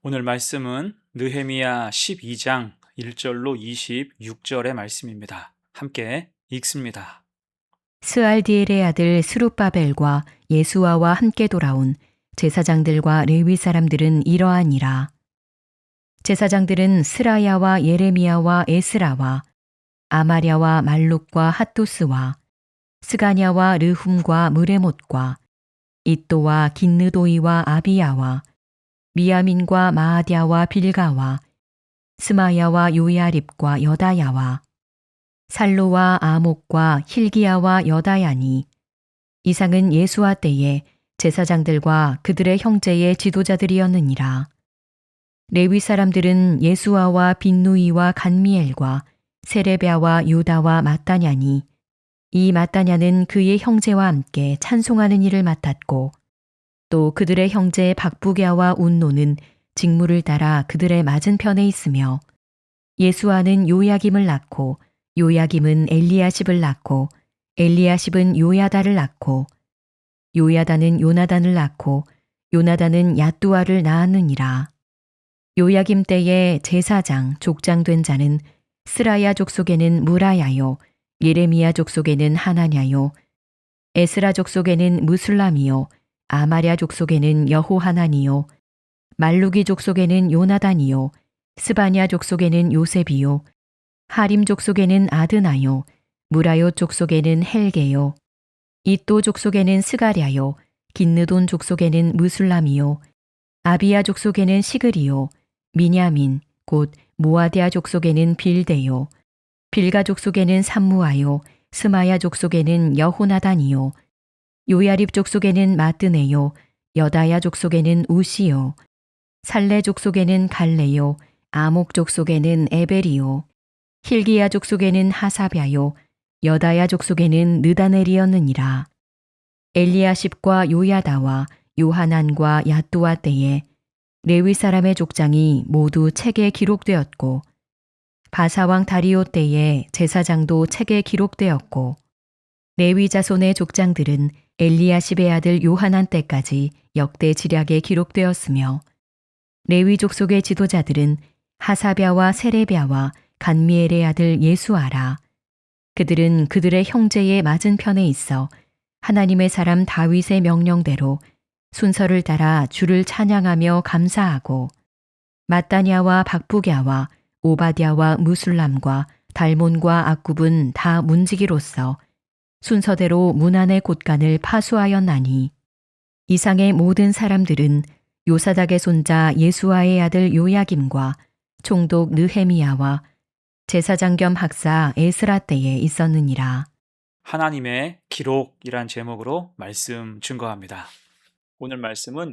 오늘 말씀은 느헤미야 12장 1절로 26절의 말씀입니다. 함께 읽습니다. 스알디엘의 아들 스룹바벨과 예수아와 함께 돌아온 제사장들과 레위 사람들은 이러하니라. 제사장들은 스라야와 예레미야와 에스라와 아마랴와 말룩과 핫도스와 스가냐와 르훔과 무레못과 이또와 긴느도이와 아비야와 미야민과 마아디아와 빌가와 스마야와 요야립과 여다야와 살로와 아목과 힐기야와 여다야니 이상은 예수와 때에 제사장들과 그들의 형제의 지도자들이었느니라. 레위 사람들은 예수아와 빈누이와 간미엘과 세레베아와 유다와 마따냐니 이 마따냐는 그의 형제와 함께 찬송하는 일을 맡았고 또 그들의 형제 박부갸와 운노는 직무를 따라 그들의 맞은편에 있으며 예수아는 요야김을 낳고 요야김은 엘리야십을 낳고 엘리야십은 요야다를 낳고 요야다는 요나단을 낳고 요나단은 야뚜아를 낳았느니라. 요야김 때에 제사장 족장 된 자는 스라야 족속에는 무라야요 예레미야 족속에는 하나냐요 에스라 족속에는 무술람이요 아마랴 족속에는 여호하나니요 말루기 족속에는 요나단이요 스바냐 족속에는 요셉이요 하림 족속에는 아드나요 무라요 족속에는 헬게요 이또 족속에는 스가랴요 긴느돈 족속에는 무술람이요 아비야 족속에는 시그리요 미냐민 곧 모아디아 족속에는 빌데요 빌가 족속에는 삼무아요 스마야 족속에는 여호나단이요 요야립 족속에는 마뜨네요 여다야 족속에는 우시요 살레 족속에는 갈레요 아목 족속에는 에벨이요 힐기야 족속에는 하사랴요 여다야 족속에는 느다넬이었느니라. 엘리야십과 요야다와 요하난과 야뚜아 때에 레위 사람의 족장이 모두 책에 기록되었고 바사왕 다리오 때에 제사장도 책에 기록되었고 레위 자손의 족장들은 엘리야십의 아들 요하난 때까지 역대 지략에 기록되었으며 레위 족속의 지도자들은 하사랴와 세레랴와 간미엘의 아들 예수아라. 그들은 그들의 형제의 맞은편에 있어 하나님의 사람 다윗의 명령대로 순서를 따라 주를 찬양하며 감사하고 마따냐와 박부갸와 오바댜와 무술람과 달몬과 악굽은 다 문지기로서 순서대로 문안의 곳간을 파수하였나니 이상의 모든 사람들은 요사닥의 손자 예수아의 아들 요야김과 총독 느헤미야와 제사장 겸 학사 에스라 때에 있었느니라. 하나님의 기록이란 제목으로 말씀 증거합니다. 오늘 말씀은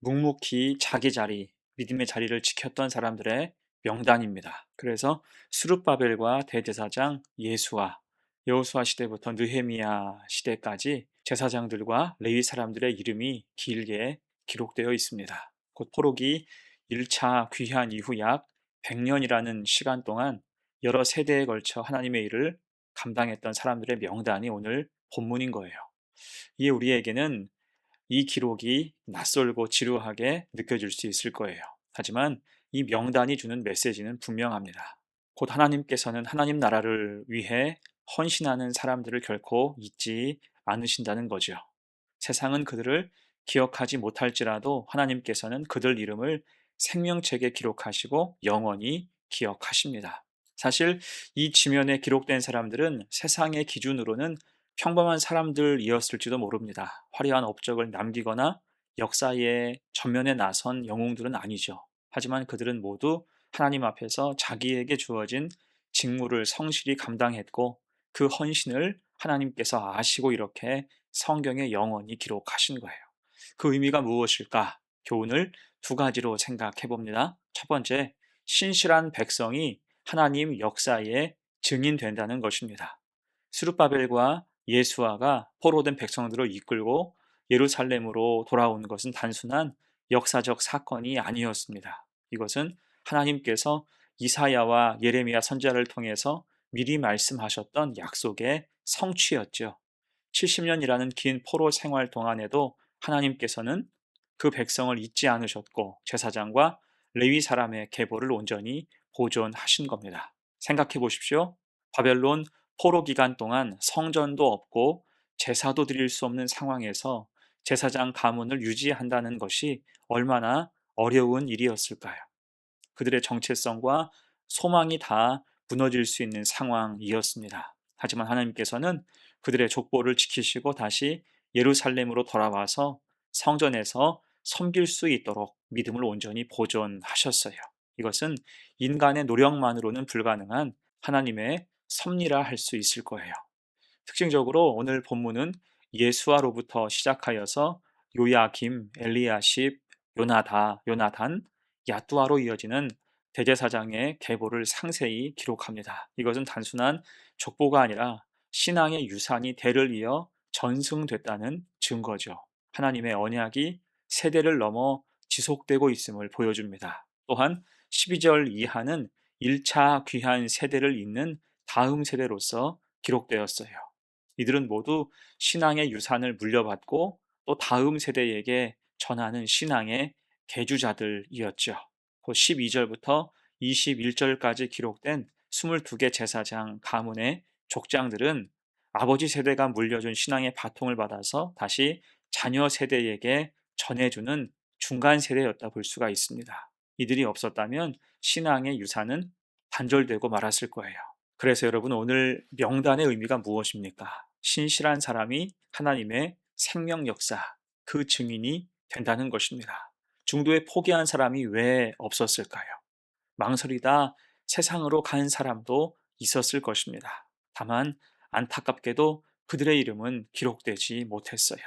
묵묵히 자기 자리, 믿음의 자리를 지켰던 사람들의 명단입니다. 그래서 스룹바벨과 대제사장 예수아, 여호수아 시대부터 느헤미야 시대까지 제사장들과 레위 사람들의 이름이 길게 기록되어 있습니다. 곧 포로기 1차 귀환 이후 약 100년이라는 시간 동안 여러 세대에 걸쳐 하나님의 일을 감당했던 사람들의 명단이 오늘 본문인 거예요. 이에 우리에게는 이 기록이 낯설고 지루하게 느껴질 수 있을 거예요. 하지만 이 명단이 주는 메시지는 분명합니다. 곧 하나님께서는 하나님 나라를 위해 헌신하는 사람들을 결코 잊지 않으신다는 거죠. 세상은 그들을 기억하지 못할지라도 하나님께서는 그들 이름을 생명책에 기록하시고 영원히 기억하십니다. 사실 이 지면에 기록된 사람들은 세상의 기준으로는 평범한 사람들이었을지도 모릅니다. 화려한 업적을 남기거나 역사의 전면에 나선 영웅들은 아니죠. 하지만 그들은 모두 하나님 앞에서 자기에게 주어진 직무를 성실히 감당했고 그 헌신을 하나님께서 아시고 이렇게 성경에 영원히 기록하신 거예요. 그 의미가 무엇일까? 교훈을 두 가지로 생각해 봅니다. 첫 번째, 신실한 백성이 하나님 역사에 증인된다는 것입니다. 스룹바벨과 예수아가 포로된 백성들을 이끌고 예루살렘으로 돌아온 것은 단순한 역사적 사건이 아니었습니다. 이것은 하나님께서 이사야와 예레미야 선지자를 통해서 미리 말씀하셨던 약속의 성취였죠. 70년이라는 긴 포로 생활 동안에도 하나님께서는 그 백성을 잊지 않으셨고 제사장과 레위 사람의 계보를 온전히 보존하신 겁니다. 생각해 보십시오. 바벨론 포로 기간 동안 성전도 없고 제사도 드릴 수 없는 상황에서 제사장 가문을 유지한다는 것이 얼마나 어려운 일이었을까요? 그들의 정체성과 소망이 다 무너질 수 있는 상황이었습니다. 하지만 하나님께서는 그들의 족보를 지키시고 다시 예루살렘으로 돌아와서 성전에서 섬길 수 있도록 믿음을 온전히 보존하셨어요. 이것은 인간의 노력만으로는 불가능한 하나님의 섭리라 할 수 있을 거예요. 특징적으로 오늘 본문은 예수아로부터 시작하여서 요야김, 엘리야십, 요나단, 야뚜아로 이어지는 대제사장의 계보를 상세히 기록합니다. 이것은 단순한 족보가 아니라 신앙의 유산이 대를 이어 전승됐다는 증거죠. 하나님의 언약이 세대를 넘어 지속되고 있음을 보여줍니다. 또한 12절 이하는 1차 귀한 세대를 잇는 다음 세대로서 기록되었어요. 이들은 모두 신앙의 유산을 물려받고 또 다음 세대에게 전하는 신앙의 계주자들이었죠. 곧 12절부터 21절까지 기록된 22개 제사장 가문의 족장들은 아버지 세대가 물려준 신앙의 바통을 받아서 다시 자녀 세대에게 전해주는 중간 세대였다 볼 수가 있습니다. 이들이 없었다면 신앙의 유산은 단절되고 말았을 거예요. 그래서 여러분, 오늘 명단의 의미가 무엇입니까? 신실한 사람이 하나님의 생명 역사, 그 증인이 된다는 것입니다. 중도에 포기한 사람이 왜 없었을까요? 망설이다 세상으로 간 사람도 있었을 것입니다. 다만 안타깝게도 그들의 이름은 기록되지 못했어요.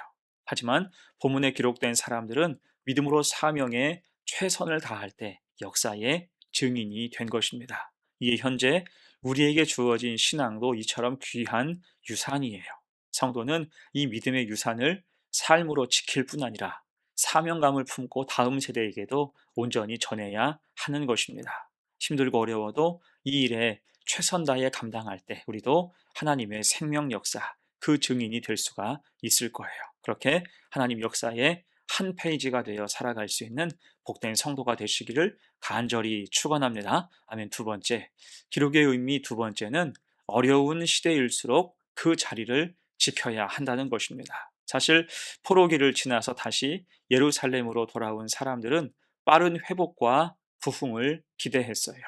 하지만 본문에 기록된 사람들은 믿음으로 사명에 최선을 다할 때 역사의 증인이 된 것입니다. 이에 현재 우리에게 주어진 신앙도 이처럼 귀한 유산이에요. 성도는 이 믿음의 유산을 삶으로 지킬 뿐 아니라 사명감을 품고 다음 세대에게도 온전히 전해야 하는 것입니다. 힘들고 어려워도 이 일에 최선 다해 감당할 때 우리도 하나님의 생명 역사, 그 증인이 될 수가 있을 거예요. 그렇게 하나님 역사의 한 페이지가 되어 살아갈 수 있는 복된 성도가 되시기를 간절히 축원합니다. 아멘. 두 번째, 기록의 의미 두 번째는 어려운 시대일수록 그 자리를 지켜야 한다는 것입니다. 사실 포로기를 지나서 다시 예루살렘으로 돌아온 사람들은 빠른 회복과 부흥을 기대했어요.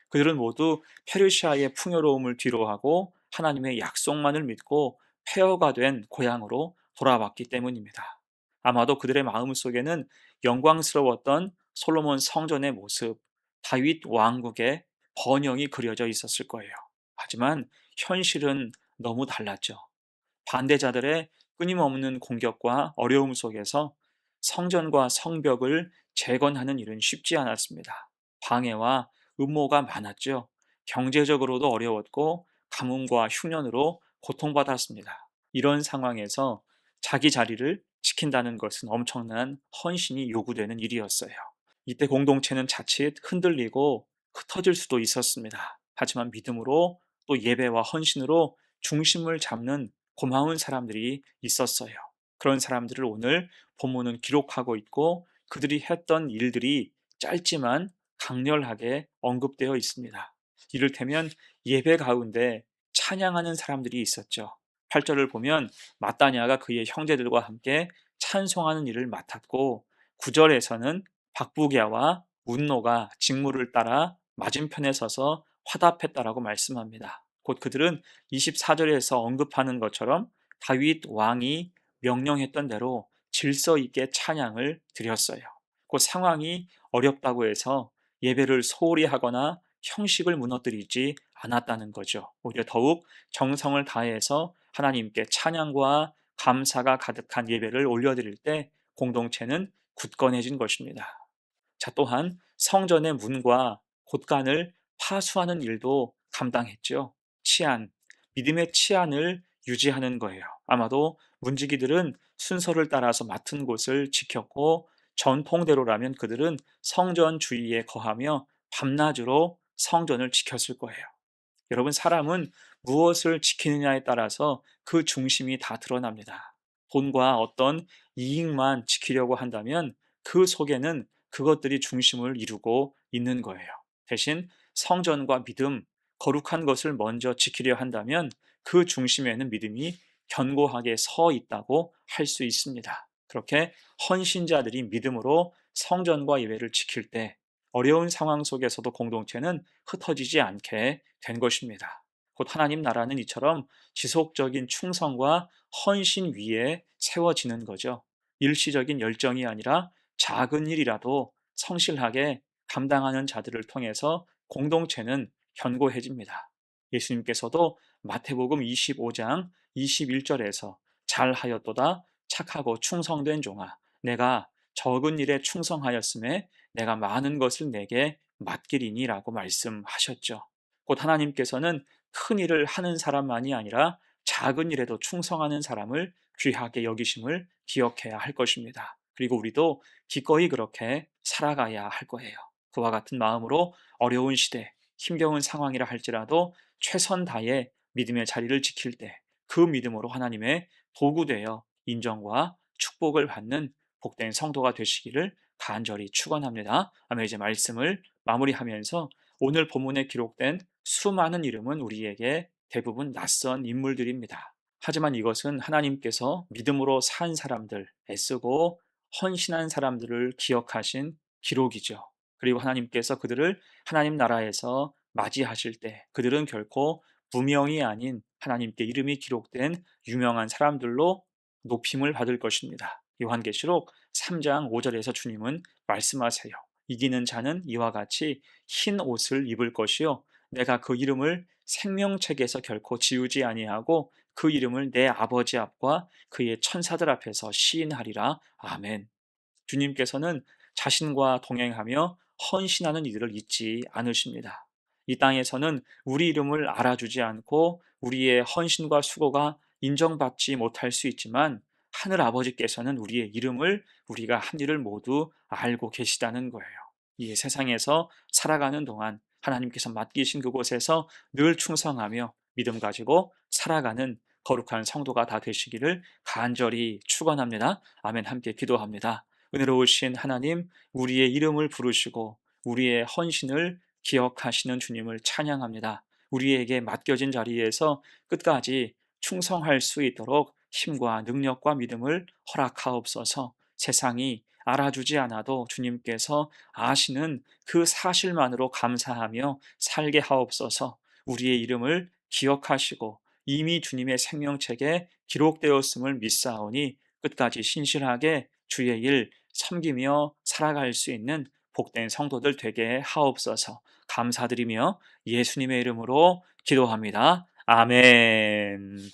그들은 모두 페르시아의 풍요로움을 뒤로하고 하나님의 약속만을 믿고 폐허가 된 고향으로 돌아왔기 때문입니다. 아마도 그들의 마음속에는 영광스러웠던 솔로몬 성전의 모습, 다윗 왕국의 번영이 그려져 있었을 거예요. 하지만 현실은 너무 달랐죠. 반대자들의 끊임없는 공격과 어려움 속에서 성전과 성벽을 재건하는 일은 쉽지 않았습니다. 방해와 음모가 많았죠. 경제적으로도 어려웠고 가뭄과 흉년으로 고통받았습니다. 이런 상황에서 자기 자리를 지킨다는 것은 엄청난 헌신이 요구되는 일이었어요. 이때 공동체는 자칫 흔들리고 흩어질 수도 있었습니다. 하지만 믿음으로 또 예배와 헌신으로 중심을 잡는 고마운 사람들이 있었어요. 그런 사람들을 오늘 본문은 기록하고 있고 그들이 했던 일들이 짧지만 강렬하게 언급되어 있습니다. 이를테면 예배 가운데 찬양하는 사람들이 있었죠. 8절을 보면 마따냐가 그의 형제들과 함께 찬송하는 일을 맡았고 9절에서는 박부기야와 운노가 직무를 따라 맞은편에 서서 화답했다라고 말씀합니다. 곧 그들은 24절에서 언급하는 것처럼 다윗 왕이 명령했던 대로 질서 있게 찬양을 드렸어요. 그 상황이 어렵다고 해서 예배를 소홀히 하거나 형식을 무너뜨리지 않았다는 거죠. 오히려 더욱 정성을 다해서 하나님께 찬양과 감사가 가득한 예배를 올려드릴 때 공동체는 굳건해진 것입니다. 자, 또한 성전의 문과 곳간을 파수하는 일도 감당했죠. 치안, 믿음의 치안을 유지하는 거예요. 아마도 문지기들은 순서를 따라서 맡은 곳을 지켰고 전통대로라면 그들은 성전 주위에 거하며 밤낮으로 성전을 지켰을 거예요. 여러분, 사람은 무엇을 지키느냐에 따라서 그 중심이 다 드러납니다. 돈과 어떤 이익만 지키려고 한다면 그 속에는 그것들이 중심을 이루고 있는 거예요. 대신 성전과 믿음, 거룩한 것을 먼저 지키려 한다면 그 중심에는 믿음이 견고하게 서 있다고 할 수 있습니다. 그렇게 헌신자들이 믿음으로 성전과 예배를 지킬 때 어려운 상황 속에서도 공동체는 흩어지지 않게 된 것입니다. 곧 하나님 나라는 이처럼 지속적인 충성과 헌신 위에 세워지는 거죠. 일시적인 열정이 아니라 작은 일이라도 성실하게 감당하는 자들을 통해서 공동체는 견고해집니다. 예수님께서도 마태복음 25장 21절에서 잘하였도다 착하고 충성된 종아 내가 적은 일에 충성하였음에 내가 많은 것을 내게 맡기리니라고 말씀하셨죠. 곧 하나님께서는 큰 일을 하는 사람만이 아니라 작은 일에도 충성하는 사람을 귀하게 여기심을 기억해야 할 것입니다. 그리고 우리도 기꺼이 그렇게 살아가야 할 거예요. 그와 같은 마음으로 어려운 시대, 힘겨운 상황이라 할지라도 최선 다해 믿음의 자리를 지킬 때 그 믿음으로 하나님의 도구되어 인정과 축복을 받는 복된 성도가 되시기를 간절히 축원합니다. 아멘. 이제 말씀을 마무리하면서 오늘 본문에 기록된 수많은 이름은 우리에게 대부분 낯선 인물들입니다. 하지만 이것은 하나님께서 믿음으로 산 사람들, 애쓰고 헌신한 사람들을 기억하신 기록이죠. 그리고 하나님께서 그들을 하나님 나라에서 맞이하실 때 그들은 결코 무명이 아닌 하나님께 이름이 기록된 유명한 사람들로 높임을 받을 것입니다. 요한계시록 3장 5절에서 주님은 말씀하세요. 이기는 자는 이와 같이 흰 옷을 입을 것이요 내가 그 이름을 생명책에서 결코 지우지 아니하고 그 이름을 내 아버지 앞과 그의 천사들 앞에서 시인하리라. 아멘. 주님께서는 자신과 동행하며 헌신하는 이들을 잊지 않으십니다. 이 땅에서는 우리 이름을 알아주지 않고 우리의 헌신과 수고가 인정받지 못할 수 있지만 하늘 아버지께서는 우리의 이름을 우리가 한 일을 모두 알고 계시다는 거예요. 이 세상에서 살아가는 동안 하나님께서 맡기신 그곳에서 늘 충성하며 믿음 가지고 살아가는 거룩한 성도가 다 되시기를 간절히 축원합니다. 아멘. 함께 기도합니다. 은혜로우신 하나님, 우리의 이름을 부르시고 우리의 헌신을 기억하시는 주님을 찬양합니다. 우리에게 맡겨진 자리에서 끝까지 충성할 수 있도록 힘과 능력과 믿음을 허락하옵소서. 세상이 알아주지 않아도 주님께서 아시는 그 사실만으로 감사하며 살게 하옵소서. 우리의 이름을 기억하시고 이미 주님의 생명책에 기록되었음을 믿사오니 끝까지 신실하게 주의 일 섬기며 살아갈 수 있는 복된 성도들 되게 하옵소서. 감사드리며 예수님의 이름으로 기도합니다. 아멘.